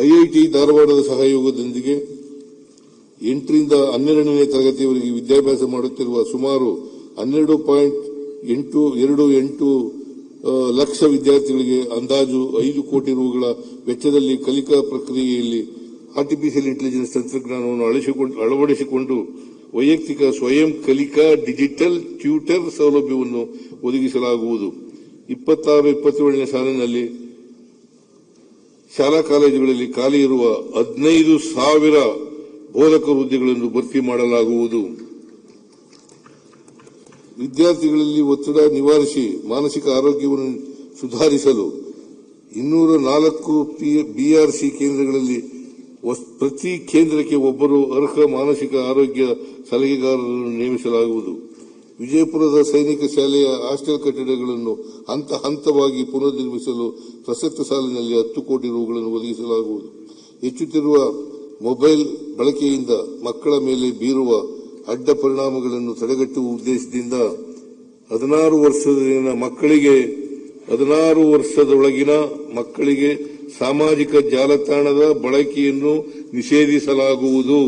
IIT ಧಾರವಾಡದ ಸಹಯೋಗದೊಂದಿಗೆ 8 ರಿಂದ 12ನೇ ತರಗತಿಯವರೆಗೆ ವಿದ್ಯಾಭ್ಯಾಸ ಮಾಡುತ್ತಿರುವ ಸುಮಾರು 12.28 ಲಕ್ಷ ವಿದ್ಯಾರ್ಥಿಗಳಿಗೆ ಅಂದಾಜು 5 ಕೋಟಿ ರೂಗಳ ವೆಚ್ಚದಲ್ಲಿ ಕಲಿಕಾ ಪ್ರಕ್ರಿಯೆಯಲ್ಲಿ ಆರ್ಟಿಫಿಷಿಯಲ್ ಇಂಟೆಲಿಜೆನ್ಸ್ ತಂತ್ರಜ್ಞಾನವನ್ನು ಅಳವಡಿಸಿಕೊಂಡು ವೈಯಕ್ತಿಕ ಸ್ವಯಂ ಕಲಿಕಾ ಡಿಜಿಟಲ್ ಟ್ಯೂಟರ್ ಸೌಲಭ್ಯವನ್ನು ಒದಗಿಸಲಾಗುವುದು. 26-27ನೇ ಸಾಲಿನಲ್ಲಿ ಶಾಲಾ ಕಾಲೇಜುಗಳಲ್ಲಿ ಖಾಲಿ ಇರುವ 15,000 ಬೋಧಕರ ಹುದ್ದೆಗಳನ್ನು ಭರ್ತಿ ಮಾಡಲಾಗುವುದು. ವಿದ್ಯಾರ್ಥಿಗಳಲ್ಲಿ ಒತ್ತಡ ನಿವಾರಿಸಿ ಮಾನಸಿಕ ಆರೋಗ್ಯವನ್ನು ಸುಧಾರಿಸಲು 204 ಬಿಆರ್ಸಿ ಕೇಂದ್ರಗಳಲ್ಲಿ ಪ್ರತಿ ಕೇಂದ್ರಕ್ಕೆ ಒಬ್ಬರು ಅರ್ಹ ಮಾನಸಿಕ ಆರೋಗ್ಯ ಸಲಹೆಗಾರರನ್ನು ನೇಮಿಸಲಾಗುವುದು. ವಿಜಯಪುರದ ಸೈನಿಕ ಶಾಲೆಯ ಹಾಸ್ಟೆಲ್ ಕಟ್ಟಡಗಳನ್ನು ಹಂತ ಹಂತವಾಗಿ ಪುನರ್ನಿರ್ಮಿಸಲು ಪ್ರಸಕ್ತ ಸಾಲಿನಲ್ಲಿ 10 ಕೋಟಿ ರೂಗಳನ್ನು ಒದಗಿಸಲಾಗುವುದು. ಹೆಚ್ಚುತ್ತಿರುವ ಮೊಬೈಲ್ ಬಳಕೆಯಿಂದ ಮಕ್ಕಳ ಮೇಲೆ ಬೀರುವ ಅಡ್ಡ ಪರಿಣಾಮಗಳನ್ನು ತಡೆಗಟ್ಟುವ ಉದ್ದೇಶದಿಂದ 16 ವರ್ಷದೊಳಗಿನ ಮಕ್ಕಳಿಗೆ ಸಾಮಾಜಿಕ ಜಾಲತಾಣದ ಬಳಕೆಯನ್ನು ನಿಷೇಧಿಸಲಾಗುವುದು.